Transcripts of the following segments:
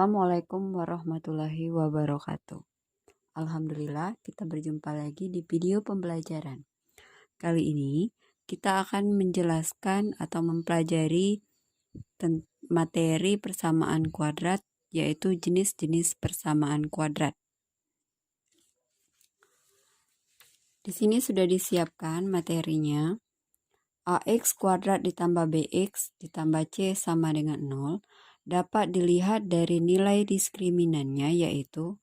Assalamualaikum warahmatullahi wabarakatuh. Alhamdulillah, kita berjumpa lagi di video pembelajaran. Kali ini kita akan menjelaskan atau mempelajari materi persamaan kuadrat, yaitu jenis-jenis persamaan kuadrat. Di sini sudah disiapkan materinya. AX kuadrat ditambah BX ditambah C sama dengan 0 dapat dilihat dari nilai diskriminannya, yaitu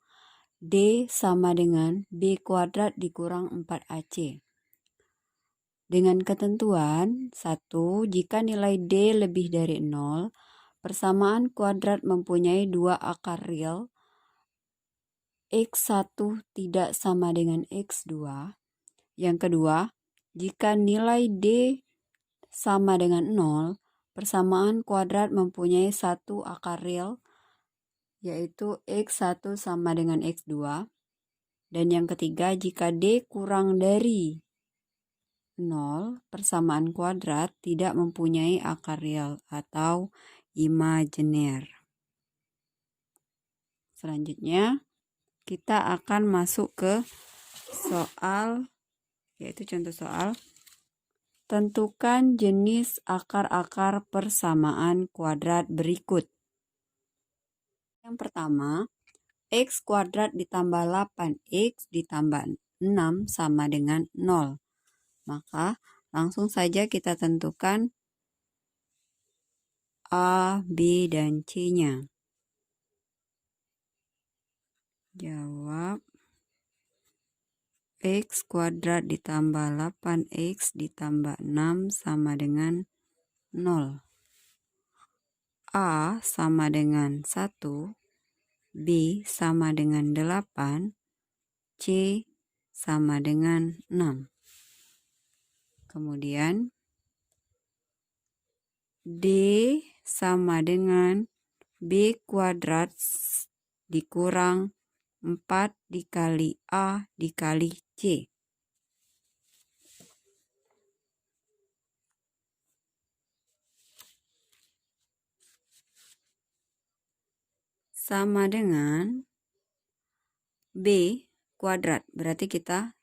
D sama dengan B kuadrat dikurang 4AC. Dengan ketentuan 1, jika nilai D lebih dari 0, persamaan kuadrat mempunyai dua akar real, X1 tidak sama dengan X2. Yang kedua, jika nilai D sama dengan 0, persamaan kuadrat mempunyai satu akar real, yaitu X1 sama dengan X2. Dan yang ketiga, jika D kurang dari 0, persamaan kuadrat tidak mempunyai akar real atau imajiner. Selanjutnya, kita akan masuk ke soal, yaitu contoh soal. Tentukan jenis akar-akar persamaan kuadrat berikut. Yang pertama, X kuadrat ditambah 8X ditambah 6 sama dengan 0. Maka langsung saja kita tentukan A, B, dan C-nya. Jawab. X kuadrat ditambah 8X ditambah 6 sama dengan 0. A sama dengan 1, B sama dengan 8, C sama dengan 6. Kemudian D sama dengan B kuadrat dikurang 4 dikali A dikali C. Sama dengan B kuadrat. Berarti kita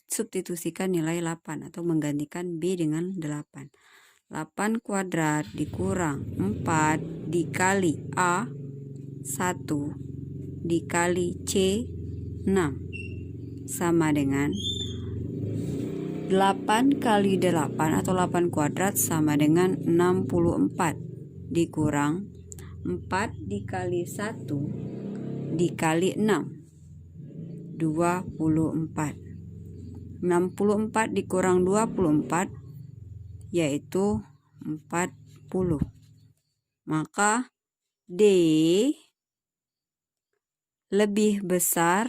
substitusikan nilai 8 atau menggantikan B dengan 8. 8 kuadrat dikurang 4 dikali A 1 dikali C 6 sama dengan 8 kali 8 atau 8 kuadrat sama dengan 64 dikurang 4 dikali 1 dikali 6 24. 64 dikurang 24 yaitu 40. Maka D lebih besar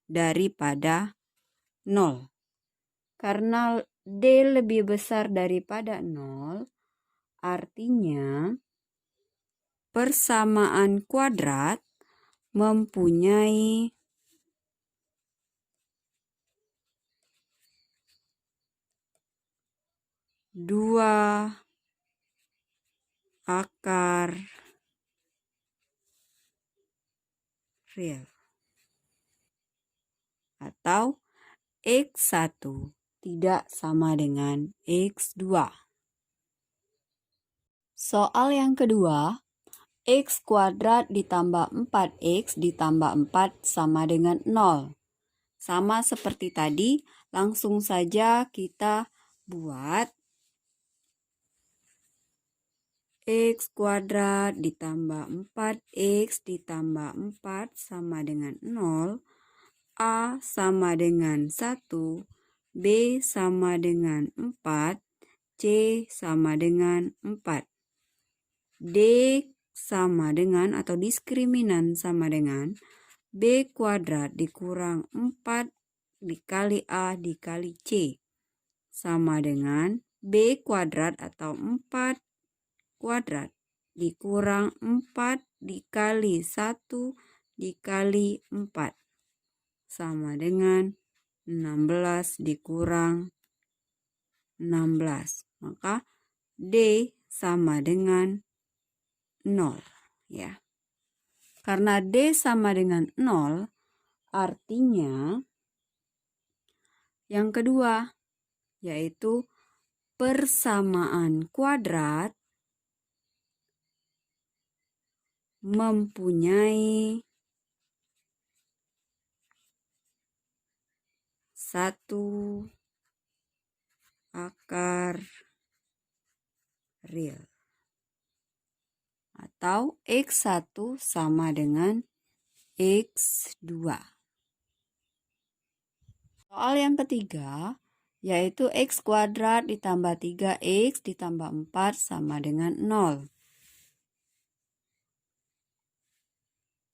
daripada 0. Karena D lebih besar daripada 0, artinya persamaan kuadrat mempunyai dua akar real atau X1 tidak sama dengan X2. Soal yang kedua, X kuadrat ditambah 4X ditambah 4 sama dengan 0. Sama seperti tadi, langsung saja kita buat X kuadrat ditambah 4X ditambah 4 sama dengan 0. A sama dengan 1, B sama dengan 4, C sama dengan 4. D sama dengan atau diskriminan sama dengan B kuadrat dikurang 4 dikali A dikali C sama dengan B kuadrat atau 4 kuadrat dikurang 4 dikali 1 dikali 4 sama dengan 16 dikurang 16. Maka D sama dengan 0 ya. Karena D sama dengan 0, artinya yang kedua, yaitu persamaan kuadrat mempunyai satu akar real. Atau X1 sama dengan X2. Soal yang ketiga, yaitu X kuadrat ditambah 3X ditambah 4 sama dengan 0.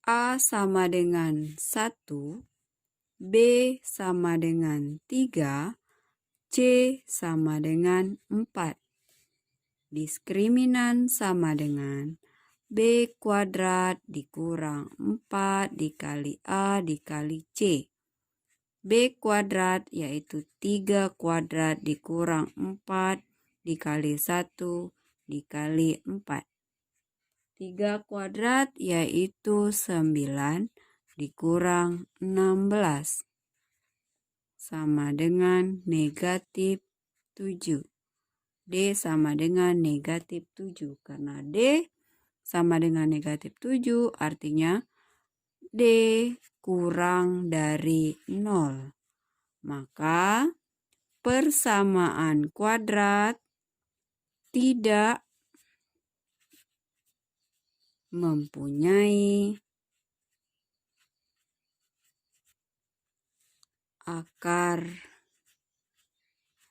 A sama dengan 1, B sama dengan 3, C sama dengan 4. Diskriminan sama dengan B kuadrat dikurang 4 dikali A dikali C. B kuadrat yaitu 3 kuadrat dikurang 4 dikali 1 dikali 4. 3 kuadrat yaitu 9 dikurang 16 sama dengan negatif 7. D sama dengan negatif 7. Karena D sama dengan negatif 7, artinya D kurang dari 0. Maka persamaan kuadrat tidak mempunyai akar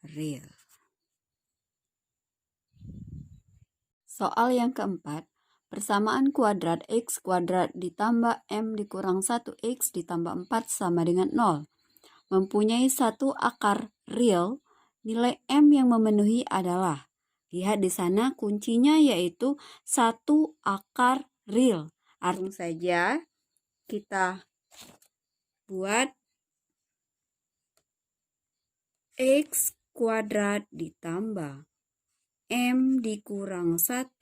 real. Soal yang keempat, persamaan kuadrat X kuadrat ditambah M dikurang 1X ditambah 4 sama dengan 0. Mempunyai satu akar real, nilai M yang memenuhi adalah, lihat di sana kuncinya yaitu satu akar real. Langsung saja kita buat X kuadrat ditambah M dikurang 1,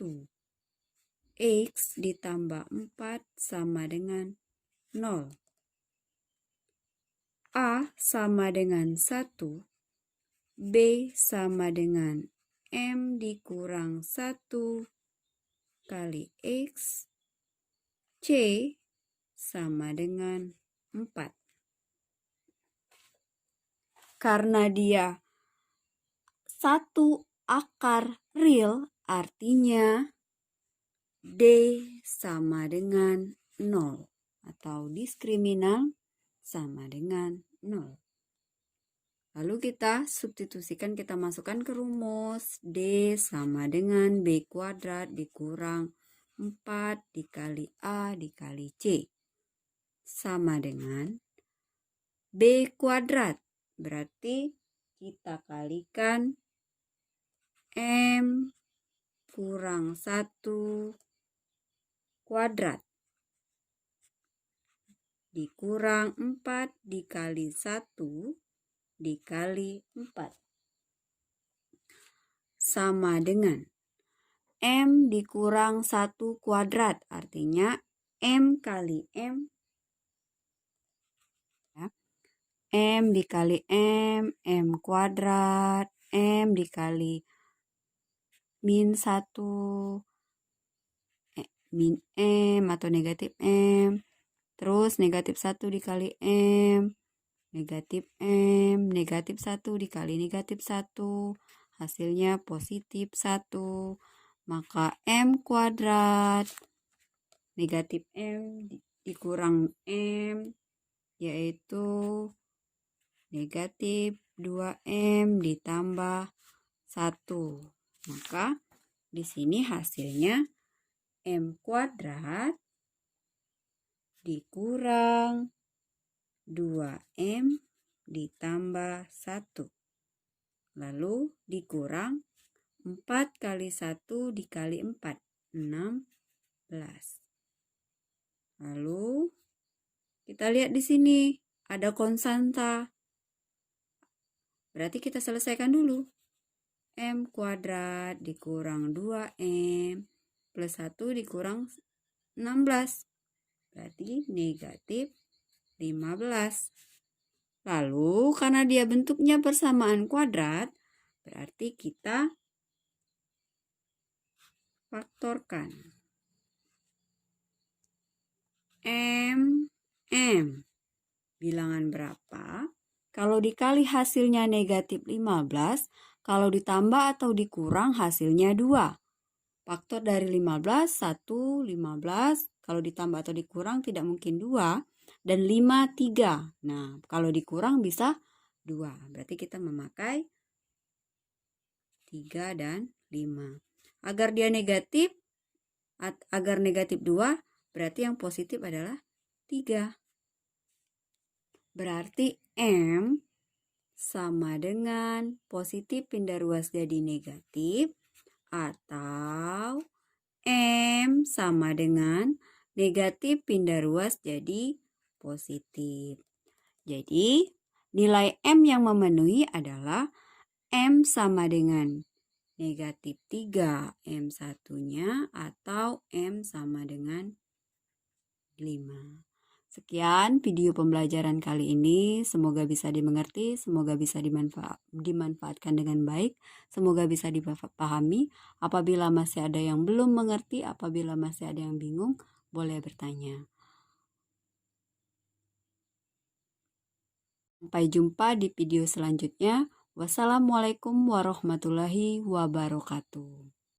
X ditambah 4 sama dengan 0. A sama dengan 1, B sama dengan M dikurang 1 kali X, C sama dengan 4. Karena dia satu akar real, artinya D sama dengan 0 atau diskriminan sama dengan 0. Lalu kita substitusikan, kita masukkan ke rumus. D sama dengan B kuadrat dikurang 4 dikali A dikali C sama dengan B kuadrat. Berarti kita kalikan M kurang 1 kuadrat dikurang 4 dikali 1 dikali 4 sama dengan M dikurang 1 kuadrat, artinya M kali M, ya. M dikali M, M kuadrat, M dikali min 1, min M atau negatif M, terus negatif 1 dikali M, negatif M, negatif 1 dikali negatif 1, hasilnya positif 1. Maka M kuadrat negatif M dikurang M yaitu negatif 2M ditambah 1. Maka di sini hasilnya M kuadrat dikurang 2M ditambah 1. Lalu dikurang 4 kali 1 dikali 4, 16. Lalu kita lihat di sini ada konstanta. Berarti kita selesaikan dulu. M kuadrat dikurang 2M plus 1 dikurang 16. berarti negatif 15. Lalu karena dia bentuknya persamaan kuadrat, berarti kita faktorkan. M bilangan berapa? Kalau dikali hasilnya negatif 15, kalau ditambah atau dikurang hasilnya 2. Faktor dari 15, 1, 15. Kalau ditambah atau dikurang tidak mungkin 2. Dan 5, 3. Nah, kalau dikurang bisa 2. Berarti kita memakai 3 dan 5. Agar dia negatif, agar negatif 2, berarti yang positif adalah 3. Berarti M sama dengan positif pindah ruas jadi negatif, atau M sama dengan negatif pindah ruas jadi positif. Jadi nilai M yang memenuhi adalah M sama dengan negatif 3 M1-nya atau M sama dengan 5. Sekian video pembelajaran kali ini. Semoga bisa dimengerti, semoga bisa dimanfaatkan dengan baik, semoga bisa dipahami. Apabila masih ada yang belum mengerti, apabila masih ada yang bingung, boleh bertanya. Sampai jumpa di video selanjutnya. Wassalamualaikum warahmatullahi wabarakatuh.